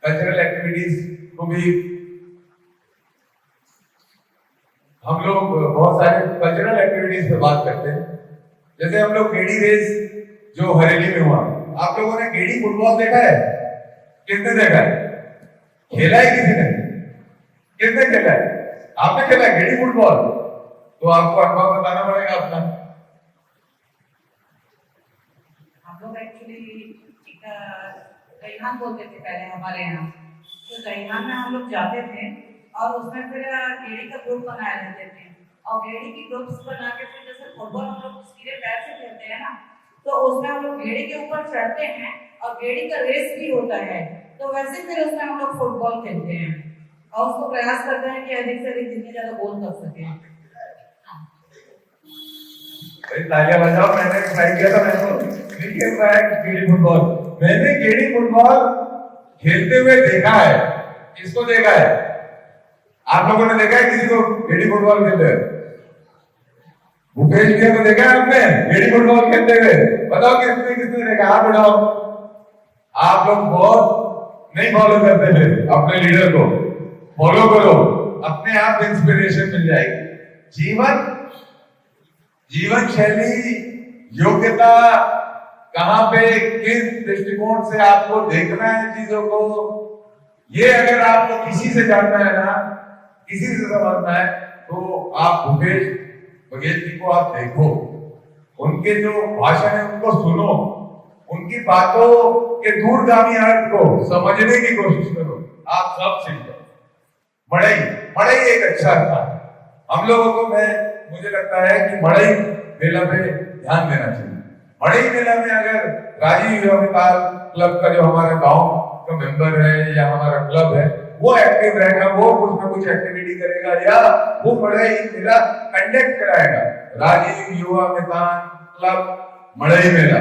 कल्चरल एक्टिविटीज को भी हम लोग बहुत सारे कल्चरल एक्टिविटीज पे बात करते हैं। जैसे हम लोग गेड़ी रेस जो हरेली में हुआ, आप लोगों ने गेड़ी फुटबॉल देखा है? किसने देखा है? खेला है किसी ने? किसने खेला है? आपने खेला है गेड़ी फुटबॉल? तो आपको अनुभव बताना पड़ेगा अपना। हम लोग एक्चुअली दहीहान बोलते थे पहले हमारे यहाँ, तो दहीहान में हम लोग जाते थे और उसमें फिर गेड़ी का ग्रुप बनाए रहते थे और गेड़ी की ग्रुप्स बना के फिर जैसे फुटबॉल हम लोग सीधे पैर से खेलते हैं ना, तो उसमें हम लोग गेड़ी के ऊपर चढ़ते हैं और गेड़ी का रेस भी होता है, तो वैसे फिर उसमें हम लोग फुटबॉल खेलते हैं और उसको प्रयास करते हैं कि अधिक से अधिक जितनी ज्यादा गोल कर सके। तालियां बजाओ। मैंने ट्राई किया था, मैंने नहीं खेल पाया गेड़ी फुटबॉल। मैंने गेड़ी फुटबॉल खेलते हुए देखा है। किसको देखा है? आप लोगों ने देखा है किसी को गेड़ी फुटबॉल खेलते हुए? भूपेश भैया को देखा है आपने गेड़ी फुटबॉल खेलते हुए? बताओ किसने किसने देखा? आप बताओ। आप लोग बहुत नहीं फॉलो करते थे अपने लीडर को। फॉलो करो, अपने आप इंस्पिरेशन मिल जाएगी। जीवन शैली, योग्यता, कहां पे किस दृष्टिकोण से आपको देखना है चीजों को, ये अगर आपको किसी से जानना है ना, किसी से समझना है, तो आप भूपेश बघेल जी को आप देखो, उनके जो भाषण है उनको सुनो, उनकी बातों के दूरगामी अर्थ को समझने की कोशिश करो। आप सब सीखो। मड़ई एक अच्छा था। हम लोगों को मुझे लगता है कि मड़ई मेला पे ध्यान देना चाहिए। मड़ई मेला में अगर राजीव युवा विकास क्लब का जो हमारा गांव का मेंबर है या हमारा क्लब है, वो एक्टिव रहेगा, वो कुछ ना कुछ एक्टिविटी करेगा या वो मड़ई मेला कंडक्ट कराएगा, राजीव युवा विकास क्लब मड़ई मेला,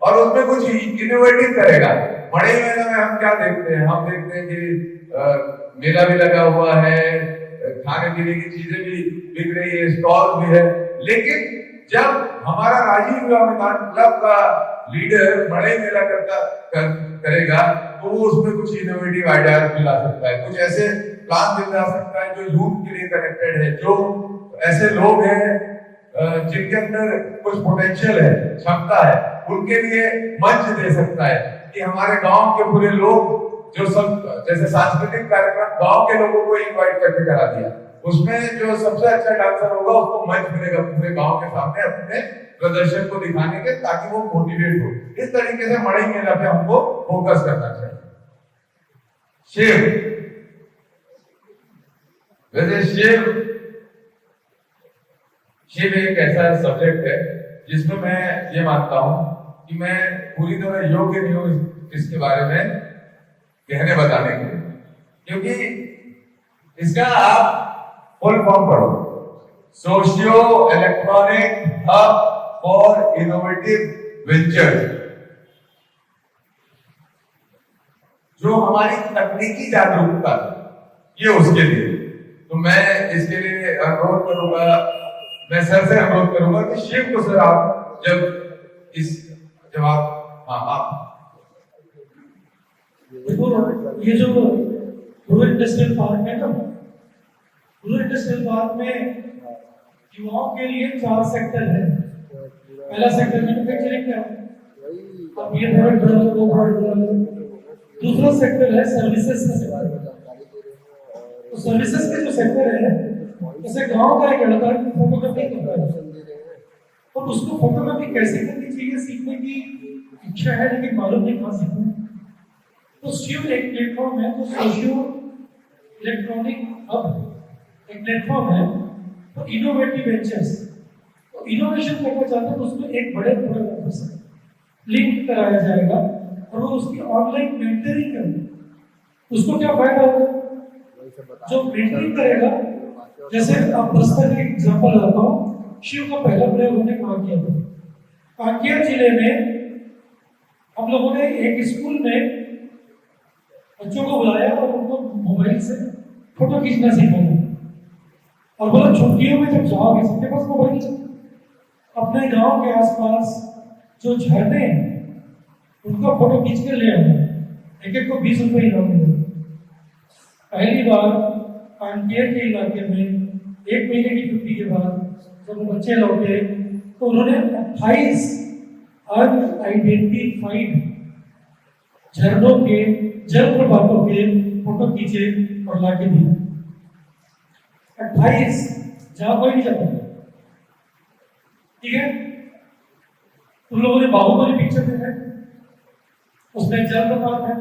और उसमें कुछ इनोवेटिव करेगा। मड़ई मेला में हम क्या देखते हैं? हम देखते हैं कि मेला भी लगा हुआ है, खाने पीने की चीजें भी बिक रही है, स्टॉल भी है, लेकिन जब हमारा राजीव युवा विकास क्लब का लीडर मड़ई मेला करेगा तो वो उसमें कुछ इनोवेटिव आइडियाज भी ला सकता है, कुछ ऐसे प्लान भी ला सकता है जो यूथ के लिए कनेक्टेड है, जो ऐसे लोग हैं जिनके अंदर कुछ पोटेंशियल है, क्षमता है, उनके लिए मंच दे सकता है कि हमारे गांव के पूरे लोग जो सब जैसे सांस्कृतिक कार्यक्रम गांव के लोगों को इनवाइट करके करा दिया, उसमें जो सबसे अच्छा डांसर होगा उसको मंच मिलेगा पूरे गांव के सामने अपने प्रदर्शन को दिखाने के, ताकि वो मोटिवेट हो। इस तरीके से मड़ई मेला पे हमको फोकस करना चाहिए। शिव एक ऐसा सब्जेक्ट है जिसमें मैं ये मानता हूं कि मैं पूरी तरह योग्य नहीं हूं इसके बारे में कहने बताने के लिए, क्योंकि इसका आप फुल फॉर्म पढ़ो, socio electronic hub for innovative venture, जो हमारी तकनीकी जागरूकता ये उसके लिए। तो मैं इसके लिए अनुरोध करूंगा, मैं सर से अनुरोध करूंगा कि शिव को सर आप जब इस जवाब आप देखो, ये जो रूरल इंडस्ट्रियल पार्क है ना, रूरल इंडस्ट्रियल पार्क में युवाओं के लिए 4 सेक्टर है। पहला सेक्टर मैन्युफैक्चरिंग का, अब ये प्रोडक्ट बना लो, वो प्रोडक्ट बना लो। दूसरा सेक्टर है सर्विसेज का सेक्टर। तो सर्विसेज का जो सेक्टर है, जैसे गांव का एक लड़का फोटोग्राफी करता है, और उसको फोटोग्राफी कैसे करनी चाहिए सीखने की इच्छा है, लेकिन मालूम नहीं कहां सीखना। तो शिव एक प्लेटफॉर्म है, तो सोशियो इलेक्ट्रॉनिक हब एक प्लेटफॉर्म है तो इनोवेटिव वेंचर्स, तो इनोवेशन करना चाहते हैं तो उसमें एक बड़े प्रोडक्ट ऑफिस है, लिंक कराया जाएगा और वो उसकी ऑनलाइन मेंटरिंग करेगा। उसको क्या फायदा होगा? जो मेंटरिंग करेगा, जैसे आप बस्तर का एग्जाम्पल बताता हूँ, शिव का पहला प्रयोग हमने कहाँ किया था? कांकेर जिले में हम लोगों ने एक स्कूल में बच्चों को बुलाया और उनको मोबाइल से फोटो खींचना सिखाया और बोला छुट्टियों में जब जाओगे सबके पास मोबाइल है, अपने गांव के आसपास जो झरने हैं उनका फोटो खींच कर ले आना, एक एक को 20 रुपए इनाम मिलेगा। पहली बार कांकेर के इलाके में 1 महीने की छुट्टी के बाद जब वो बच्चे लौटे तो उन्होंने 28 अनआइडेंटिफाइड झरनों के जलप्रपातों के फोटो खींचे और लाके दिए। 28 जहां कोई नहीं जाता। ठीक है, तुम लोगों ने बाहुबली पिक्चर देखा है, उसमें जलप्रपात है,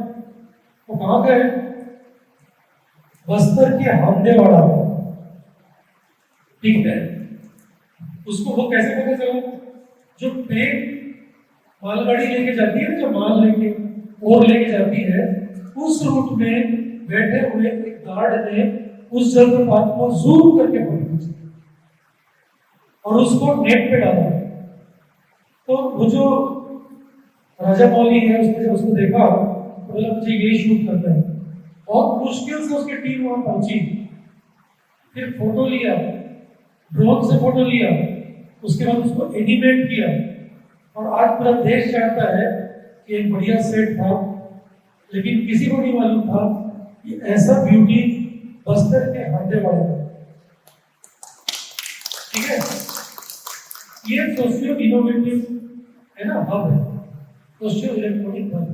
वो कहां का है? बस्तर के हांडेवाड़ा। ठीक है, उसको वो कैसे पता चला? जो ट्रेन मालगाड़ी लेके जाती है, जो माल लेके और लेके जाती है, उस रूट में बैठे हुए एक गार्ड ने उस जलप्रपात को जूम करके फोटो खींचा और उसको नेट पे डाला। तो वो जो राजा मौली है उसने जब उसको देखा तो बोला मुझे यही शूट करना है। बहुत मुश्किल से उसकी टीम वहां पहुंची, फिर फोटो लिया, ड्रोन से फोटो लिया, उसके बाद उसको एनिमेट किया और आज पूरा देश जानता है कि एक बढ़िया सेट था, लेकिन किसी को नहीं मालूम था कि ऐसा ब्यूटी बस्तर के हांडेवाड़े में। ठीक है, ये सोशियो इनोवेटिव है ना, हब है, सोशियो इलेक्ट्रॉनिक हब।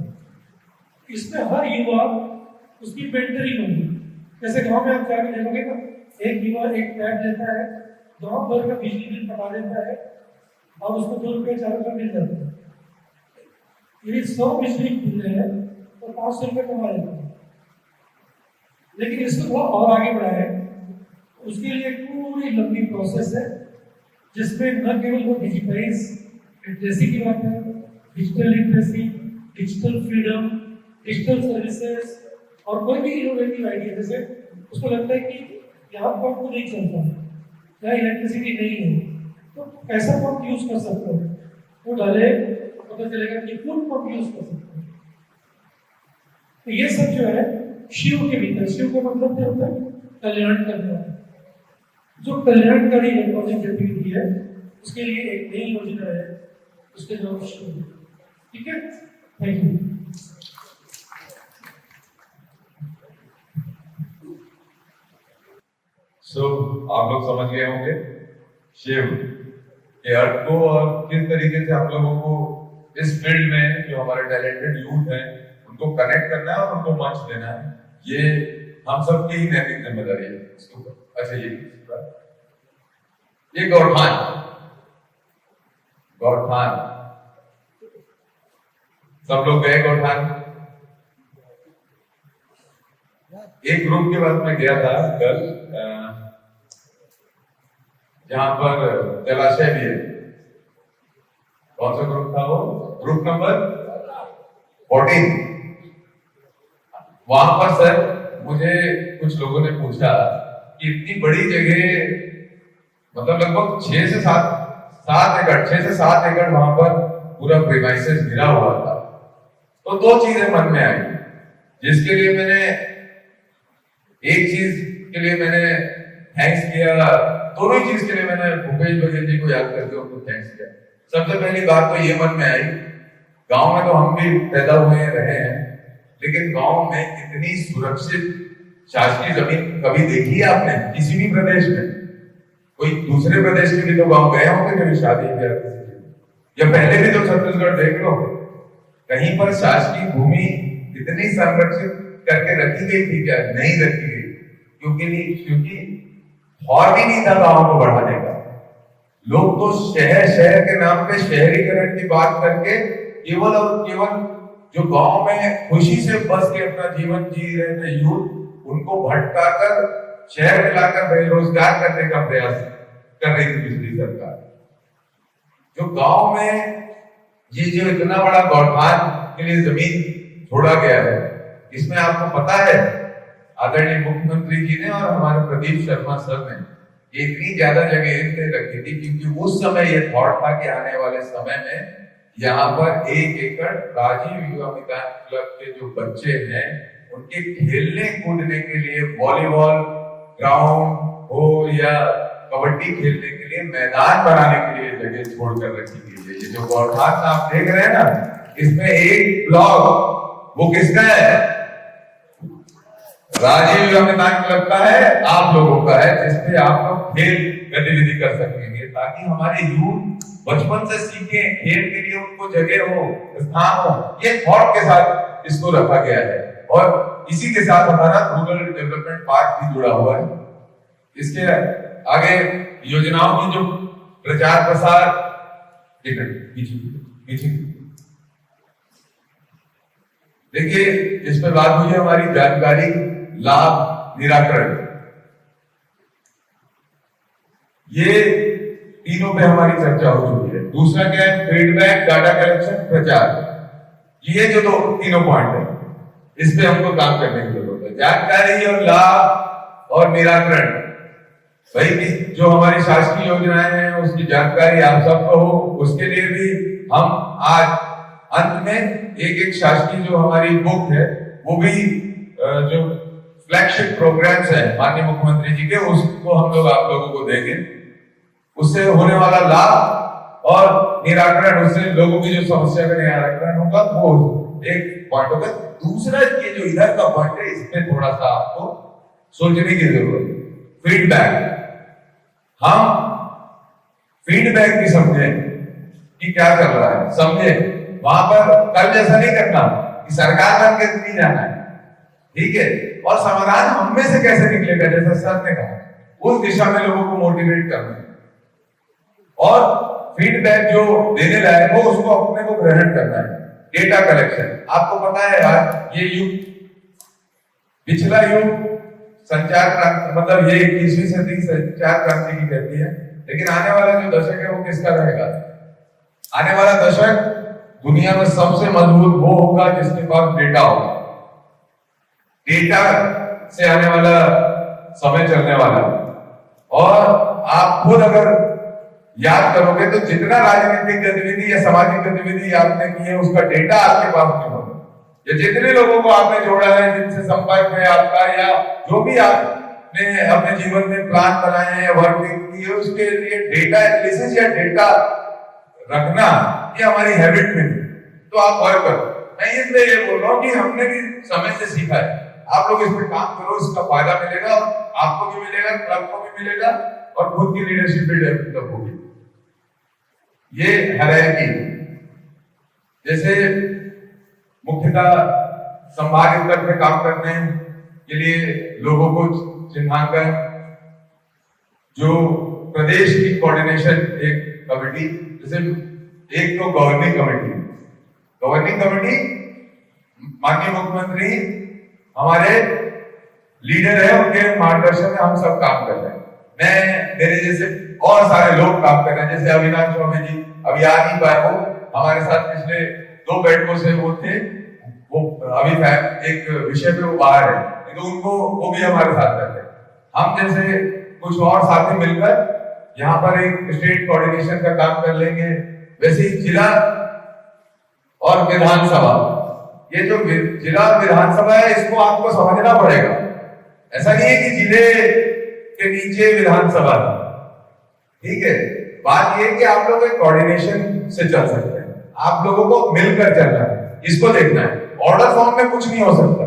इसमें हर युवा उसकी मेंटरिंग होगी। जैसे गांव में आप जाके देखोगे ना, एक युवा एक पैड लेता है, गांव भर का बिजली बिल पटा देता है और उसको 2 रुपये 4 रुपये मिल जाते हैं। यदि 100 बिजली बिल है तो 500 रुपये कमा लेता है। लेकिन इसको थोड़ा और आगे बढ़ाया है, उसके लिए पूरी लंबी प्रोसेस है जिसमें न केवल वो डिजिटाइज लिटरेसी की बात है, digital literacy, digital freedom, digital services और कोई भी इनोवेटिव आइडिया। जैसे उसको लगता है कि यहाँ पंप तो नहीं चलता, यहाँ इलेक्ट्रिसिटी नहीं है, तो कैसा पंप यूज कर सकते हो, वो डाले पता चलेगा कि कौन पंप यूज कर सकते हो। तो ये सब जो है शिव के भीतर, शिव का मतलब क्या होता है? कल्याण करने वाला। जो कल्याणकारी इलेक्ट्रॉनिक गतिविधि है उसके लिए एक नई योजना है, उसके नाम शिव है। ठीक है, थैंक यू। आप लोग समझ गए होंगे शिव के अर्थ को और किस तरीके से हम लोगों को इस फील्ड में जो हमारे टैलेंटेड यूथ हैं उनको कनेक्ट करना है और उनको मंच देना है। ये हम सबकी ही नैतिक जिम्मेदारी है इसके ऊपर। अच्छा, ये गौठान सब लोग गए गौठान। एक ग्रुप के बाद में गया था कल, जहां पर जलाशय भी है। कौन सा ग्रुप था वो? Group number 14। वहां पर सर मुझे कुछ लोगों ने पूछा कि इतनी बड़ी जगह, मतलब लगभग 6 से 7 एकड़ वहां पर पूरा प्रीमाइसेस घिरा हुआ था। तो 2 चीजें मन में आई, जिसके लिए मैंने एक चीज के लिए मैंने थैंक्स किया, दोनों ही चीज के लिए मैंने भूपेश बघेल जी को याद करके उनको थैंक्स किया। सबसे पहली बात तो ये मन में आई, गांव में तो हम भी पैदा हुए रहे हैं, लेकिन गांव में इतनी सुरक्षित शासकीय जमीन कभी देखी है आपने किसी भी प्रदेश में? कोई दूसरे प्रदेश के भी तो गांव गए होंगे कभी शादी ब्याह या पहले भी तो छत्तीसगढ़ देख लो, कहीं पर शासकीय भूमि इतनी संरक्षित करके रखी गई थी क्या? नहीं रखी गई। क्योंकि और भी नहीं था गांव को बढ़ाने का। लोग तो शहर के नाम पे शहरीकरण की बात करके केवल और केवल जो गांव में खुशी से बस के अपना जीवन जी रहे थे यूथ, उनको भटका कर शहर में लाकर बेरोजगार करने का प्रयास कर रही थी पिछली सरकार। जो गांव में ये जो इतना बड़ा गौठान के लिए जमीन छोड़ा गया है, इसमें आपको पता है आदरणीय मुख्यमंत्री जी ने और हमारे प्रदीप शर्मा सर ने ये इतनी ज्यादा जगह इसलिए रखी थी क्योंकि उस समय ये थॉट था कि आने वाले समय में यहाँ पर 1 एकड़ राजीव युवा मैदान क्लब के जो बच्चे हैं उनके खेलने कूदने के लिए वॉलीबॉल ग्राउंड हो या कबड्डी खेलने के लिए मैदान बनाने के लिए जगह छोड़कर रखी गई है। ये जो गौठान आप देख रहे हैं ना, इसमें एक ब्लॉक वो किसका है? राजीव युवा मैदान क्लब का है, आप लोगों का है, जिसपे आप लोग खेल गतिविधि कर सकेंगे ताकि हमारे यूथ बचपन से सीखे, खेल के लिए उनको जगह हो, स्थान हो। ये थॉट के साथ इसको रखा गया है और इसी के साथ हमारा रूरल डेवलपमेंट पार्क भी जुड़ा हुआ है। इसके आगे योजनाओं की जो प्रचार प्रसार पीछे देखिए, इस पर बात हुई है हमारी जानकारी लाभ निराकरण, ये तीनों पे हमारी चर्चा हो चुकी है। दूसरा क्या है? फीडबैक, डाटा कलेक्शन, प्रचार। ये जो दो तीनों पॉइंट है, इस पे हमको काम करने की जरूरत है। जानकारी और लाभ और निराकरण, भाई जो हमारी शासकीय योजनाएं हैं उसकी जानकारी आप सबको हो, उसके लिए भी हम आज अंत में एक शासकीय जो हमारी बुक है वो भी जो फ्लैगशिप प्रोग्राम्स है माननीय मुख्यमंत्री जी के, उसको हम लोग आप लोगों को देंगे। उससे होने वाला लाभ और निराकरण, उससे लोगों की जो समस्या का निराकरण होगा, वो एक पॉइंट होगा। दूसरा ये जो इधर का पॉइंट है, इसमें थोड़ा सा आपको सोचने की जरूरत है। फीडबैक, हम फीडबैक भी समझे कि क्या कर रहा है, समझे। वहां पर कल जैसा नहीं करना कि सरकार बन के नहीं जाना है, ठीक है, और समाधान हम में से कैसे निकलेगा, जैसा सर ने कहा, उस दिशा में लोगों को मोटिवेट करना है। और फीडबैक जो देने लायक हो उसको अपने को ग्रहण करना है। डेटा कलेक्शन, आपको पता है यार, ये युग, पिछला युग संचार क्रांति, मतलब ये 21वीं सदी संचार क्रांति की कहती है, लेकिन आने वाला जो दशक है वो किसका रहेगा? आने वाला दशक दुनिया में सबसे मजबूत वो होगा जिसके पास डेटा होगा। डेटा से आने वाला समय चलने वाला, और आप खुद अगर याद करोगे तो जितना राजनीतिक गतिविधि या सामाजिक गतिविधि आपने की है उसका डेटा आपके पास नहीं होगा, या जितने लोगों को आपने जोड़ा है, जिनसे संपर्क है आपका, या जो भी आपने अपने जीवन में प्लान बनाए हैं या वर्क की है, उसके लिए डेटा एनालिसिस या डेटा रखना ये हमारी हैबिट में, तो आप वर्क करो। मैं इसलिए ये बोल रहा हूँ कि हमने भी समय से सीखा है, आप लोग इस पर काम करो, इसका फायदा मिलेगा, और आपको भी मिलेगा, क्लब को भी मिलेगा, और खुद की लीडरशिप भी डेवलप होगी। ये हायरार्की, जैसे मुख्यतः संभाग स्तर पे काम करने के लिए लोगों को चिन्हांकन, जो प्रदेश की कोऑर्डिनेशन एक कमेटी, जैसे एक तो गवर्निंग कमेटी माननीय मुख्यमंत्री हमारे लीडर है, उनके मार्गदर्शन में हम सब काम कर रहे हैं। मैं, मेरे जैसे और सारे लोग काम कर रहे हैं, जैसे अविनाश चौबे जी अभी आ नहीं पाए, वो हमारे साथ पिछले 2 बैठकों से वो थे, वो अभी एक विषय पे वो बाहर है, तो उनको वो भी हमारे साथ रहते हैं। हम जैसे कुछ और साथी मिलकर यहाँ पर एक स्टेट कोऑर्डिनेशन का काम कर लेंगे। वैसे ही जिला और विधानसभा, ये जो जिला विधानसभा है इसको आपको समझना पड़ेगा। ऐसा नहीं है कि जिले के नीचे विधानसभा, ठीक है, बात ये कि आप लोग एक कोऑर्डिनेशन से चल सकते हैं, आप लोगों को मिलकर चलना है, इसको देखना है। ऑर्डर फॉर्म में कुछ नहीं हो सकता,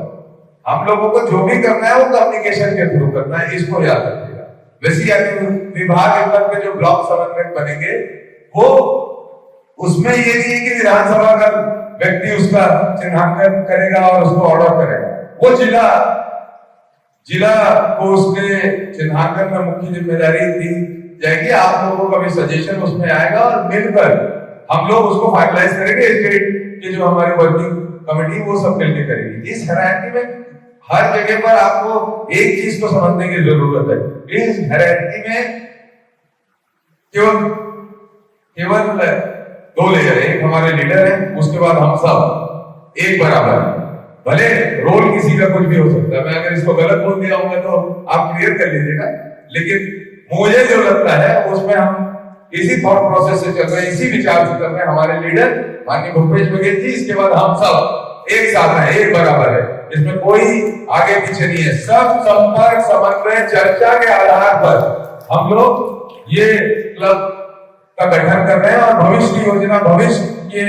हम लोगों को जो भी करना है वो कम्युनिकेशन के थ्रू करना है, इसको याद रखिएगा। वैसे विभाग स्तर पे जो ब्लॉक समन्वयक बनेंगे, वो उसमें ये नहीं है कि विधानसभा का व्यक्ति उसका चिन्हांकन करेगा और उसको ऑर्डर करेगा, वो जिला को उसके चिन्हांकन में मुख्य जिम्मेदारी दी जाएगी। आप लोगों का भी सजेशन उसमें आएगा और मिलकर हम लोग उसको फाइनलाइज करेंगे। स्टेट की जो हमारी वर्किंग कमेटी वो सब मिलकर करेगी। इस हायरार्की में हर जगह पर आपको एक चीज को समझने की जरूरत है, इस हायरार्की में केवल दो लेयर, एक हमारे लीडर है, उसके बाद हम सब एक बराबर है। भले रोल किसी का कुछ भी हो सकता है, मैं अगर इसको गलत बोल दिया होगा तो आप क्लियर कर लीजिएगा, लेकिन मुझे जो लगता है उसमें हम इसी थॉट प्रोसेस से चल रहे हैं, इसी विचार से चल रहे हैं। हमारे लीडर माननीय भूपेश बघेल जी, इसके बाद हम सब एक साथ हैं, एक बराबर है, इसमें कोई आगे पीछे नहीं है। सब संपर्क, समन्वय, चर्चा के आधार पर हम लोग ये क्लब का गठन कर रहे हैं और भविष्य की योजना, भविष्य के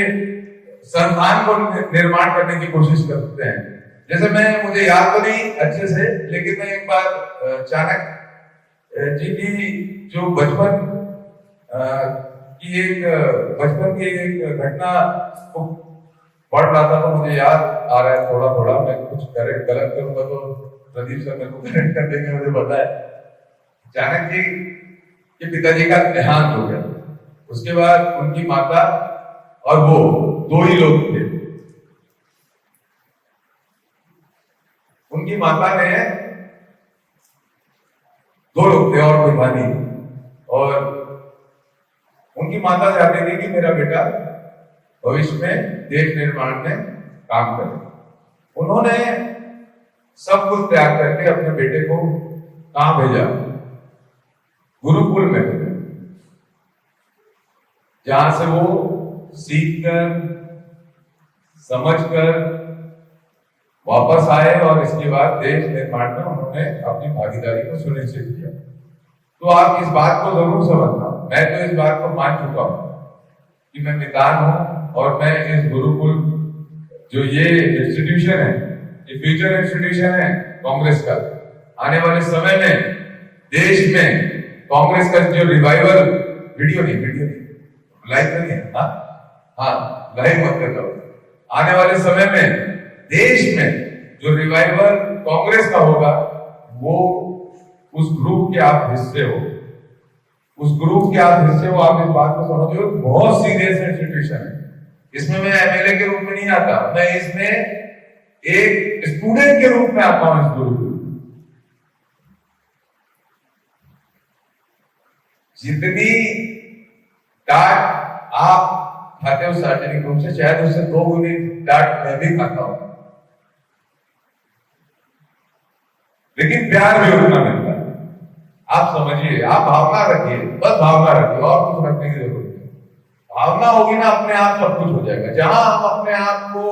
संस्थान को निर्माण करने की कोशिश करते हैं। जैसे मुझे याद तो नहीं अच्छे से, लेकिन मैं एक बार चाणक्य जी की जो बचपन की एक घटना को पढ़ रहा था, तो मुझे याद आ रहा है थोड़ा थोड़ा। मैं कुछ गलत करूंगा तो प्रदीप सर मेरे को करेक्ट कर देंगे, मुझे पता है। चाणक्य जी के पिताजी का देहांत हो गया, उसके बाद उनकी माता और वो दो ही लोग थे। उनकी माता ने, दो लोग थे और कोई था नहीं, और उनकी माता चाहती थी कि मेरा बेटा भविष्य में देश निर्माण में काम करे। उन्होंने सब कुछ त्याग करके अपने बेटे को कहां भेजा? गुरुकुल में भेजा, जहां से वो सीखकर, समझकर वापस आए और इसके बाद देश निर्माण में उन्होंने अपनी भागीदारी को सुनिश्चित किया। तो आप इस बात को जरूर समझना, मैं तो इस बात को मान चुका हूं कि मैं मितान हूं और मैं इस गुरुकुल, जो ये इंस्टीट्यूशन है, ये फ्यूचर इंस्टीट्यूशन है कांग्रेस का, आने वाले समय में देश में कांग्रेस का जो रिवाइवल, वीडियो नहीं लाइव नहीं है, हाँ लाइव मत कर लो, आने वाले समय में देश में जो रिवाइवल कांग्रेस का होगा, वो उस ग्रुप के आप हिस्से हो, उस ग्रुप के आप हिस्से हो। आप इस बात को समझो, बहुत सीरियस इंस्टीट्यूशन है। इसमें मैं एमएलए के रूप में नहीं आता, मैं इसमें एक स्टूडेंट के रूप में आता हूं इस ग्रुप में। जितनी डांट आप खाते हो सार्वजनिक रूप से, शायद उससे 2 गुनी डांट मैं भी खाता हूं, लेकिन प्यार भी उतना मिलता है। आप समझिए, आप भावना रखिए, बस भावना रखिए, और कुछ रखने की जरूरत नहीं। भावना होगी ना, अपने आप सब कुछ हो जाएगा। जहां हम अपने आप को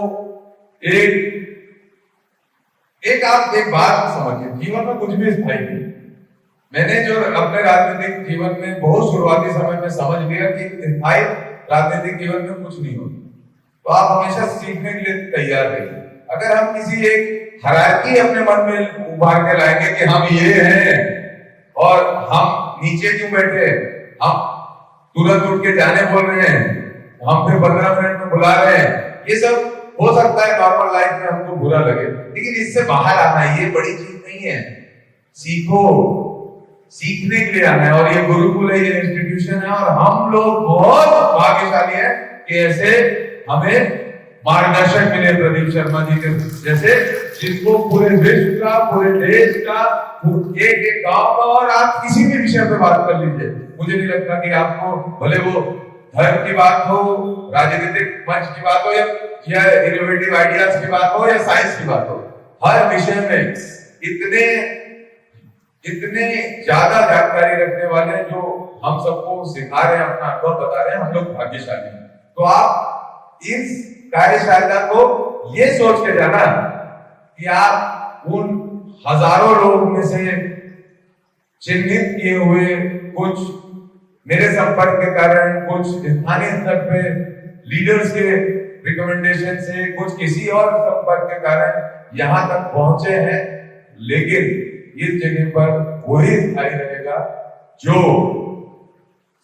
आप एक बात समझिए, जीवन में कुछ भी स्थायी नहीं। मैंने जो अपने राजनीतिक जीवन में बहुत शुरुआती समय में समझ लिया कि स्थायी राजनीतिक जीवन में कुछ नहीं होता, तो आप हमेशा सीखने के लिए तैयार रहिए। अगर हम किसी एक हायरार्की अपने मन में उभार के लाएंगे कि हम ये हैं और हम नीचे क्यों बैठे, हम तुरंत उठ के जाने बोल रहे हैं, हम फिर 15 मिनट में बुला रहे हैं, ये सब हो सकता है नॉर्मल लाइफ में हमको बुरा लगे, लेकिन इससे बाहर आना ये बड़ी चीज नहीं है। सीखो, सीखने के लिए आना है, और ये गुरुकुल है, ये इंस्टीट्यूशन है, और हम लोग बहुत भाग्यशाली हैं कि ऐसे हमें मार्गदर्शक मिले प्रदीप शर्मा जी के जैसे, जिनको पूरे विश्व का, पूरे देश का, एक गांव का, और आप किसी भी विषय पे बात कर लीजिए, मुझे नहीं लगता कि आपको, भले वो धर्म की बात हो, राजनीतिक मंच की बात हो, या इनोवेटिव आइडियाज की बात हो, या साइंस की बात हो, हर विषय में इतने ज्यादा जानकारी रखने वाले जो हम सबको सिखा रहे हैं, अपना अनुभव बता रहे हैं, हम लोग भाग्यशाली हैं। तो आप इस कार्यशाला को ये सोच के जाना कि आप उन हजारों लोग में से चिन्हित किए हुए, कुछ मेरे संपर्क के कारण, कुछ स्थानीय स्तर पे लीडर्स के रिकमेंडेशन से, कुछ किसी और संपर्क के कारण यहां तक पहुंचे हैं, लेकिन इस जगह पर वही स्थायी रहेगा जो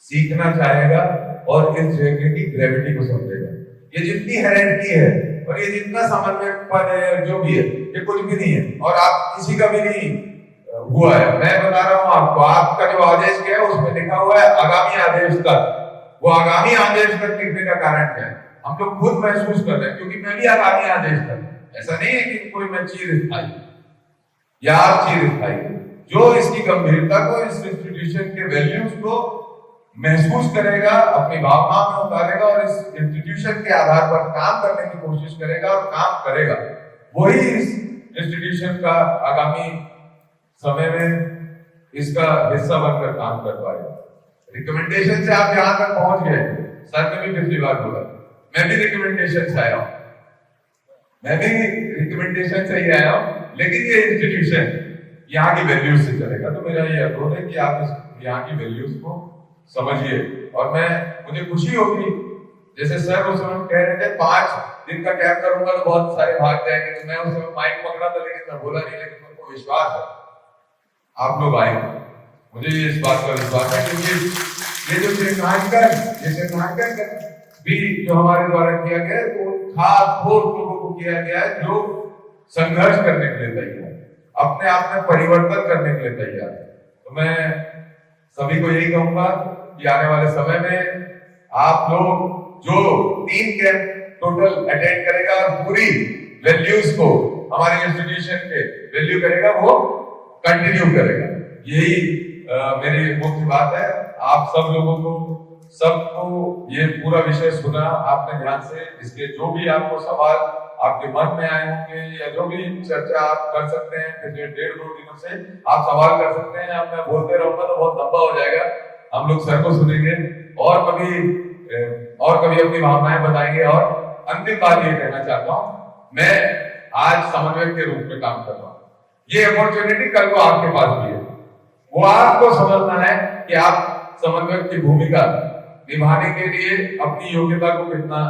सीखना चाहेगा और इस जगह की ग्रेविटी को समझेगा। ये जितनी हायरार्की है और ये जितना समन्वय पद है, जो भी है, ये कुछ भी नहीं है, और आप किसी का भी नहीं हुआ है। मैं बता रहा हूं आपको, आपका जो आदेश क्या है उसमें लिखा हुआ है आगामी आदेश तक। वो आगामी आदेश तक लिखने का कारण क्या है, हम लोग खुद महसूस कर रहे हैं, क्योंकि मैं भी आगामी आदेश तक, ऐसा नहीं है कि कोई मैं चीज स्थायी या आप चीज स्थायी, जो इसकी गंभीरता को, इस इंस्टीट्यूशन के वैल्यूज को महसूस करेगा, अपनी भावनाओं में उतारेगा और इस इंस्टीट्यूशन के आधार पर काम करने की कोशिश करेगा और काम करेगा, वही इस इंस्टीट्यूशन का आगामी समय में इसका हिस्सा बनकर काम कर पाएगा। रिकमेंडेशन से आप यहां तक पहुंच गए, सर ने भी पिछली बार बोला, मैं भी रिकमेंडेशन से आया हूं, मैं भी रिकमेंडेशन से ही आया हूं, लेकिन ये इंस्टीट्यूशन यहाँ की वैल्यूज से चलेगा। तो मेरा ये अनुरोध है कि आप यहाँ की वैल्यूज को समझिए। और मुझे खुशी होगी, जैसे सर उस समय कह रहे थे 5 दिन का कैंप करूंगा तो बहुत सारे भाग जाएंगे, तो मैं उस समय माइक पकड़ा था लेकिन मैं बोला नहीं, लेकिन मुझको विश्वास है आप लोग आएंगे, मुझे इस बात का विश्वास है। क्योंकि ये जो चिन्हांकन भी जो हमारे द्वारा किया गया है, वो खास लोगों को किया गया है जो संघर्ष करने के लिए तैयार है, अपने आप में परिवर्तन करने के लिए तैयार है। तो मैं सभी को यही कहूंगा कि आने वाले समय में आप लोग जो 3 कैंप टोटल अटेंड करेगा और पूरी वैल्यूज को हमारे इंस्टीट्यूशन के वैल्यू करेगा, वो कंटिन्यू करेगा। यही मेरी मुख्य बात है। आप सब लोगों को, सबको ये पूरा विषय सुना आपने ध्यान से, इसके जो भी आपको सवाल आपके मन में आए होंगे या जो भी चर्चा आप कर सकते हैं, पिछले 1.5-2 दिनों से आप सवाल कर सकते हैं। अब मैं बोलते रहूंगा तो बहुत लंबा हो जाएगा, हम लोग सर को सुनेंगे और कभी अपनी भावनाएं बताएंगे। और अंतिम बात ये कहना चाहता हूं, मैं आज समन्वयक के रूप में काम कर रहा हूं, ये अपॉर्चुनिटी कल को आपके पास भी है। वो आपको समझना है कि आप समन्वयक की भूमिका निभाने के लिए अपनी योग्यता को कितना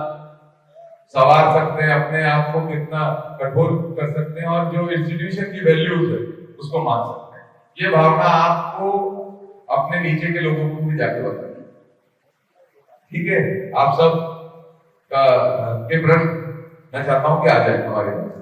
संवार सकते हैं, अपने आप को कितना कठोर कर सकते हैं और जो इंस्टीट्यूशन की वैल्यूज है उसको मान सकते हैं। ये भावना आपको अपने नीचे के लोगों को भी जाके बताइए, ठीक है? आप सब का के प्रश्न मैं चाहता हूं कि आ जाए हमारे पास।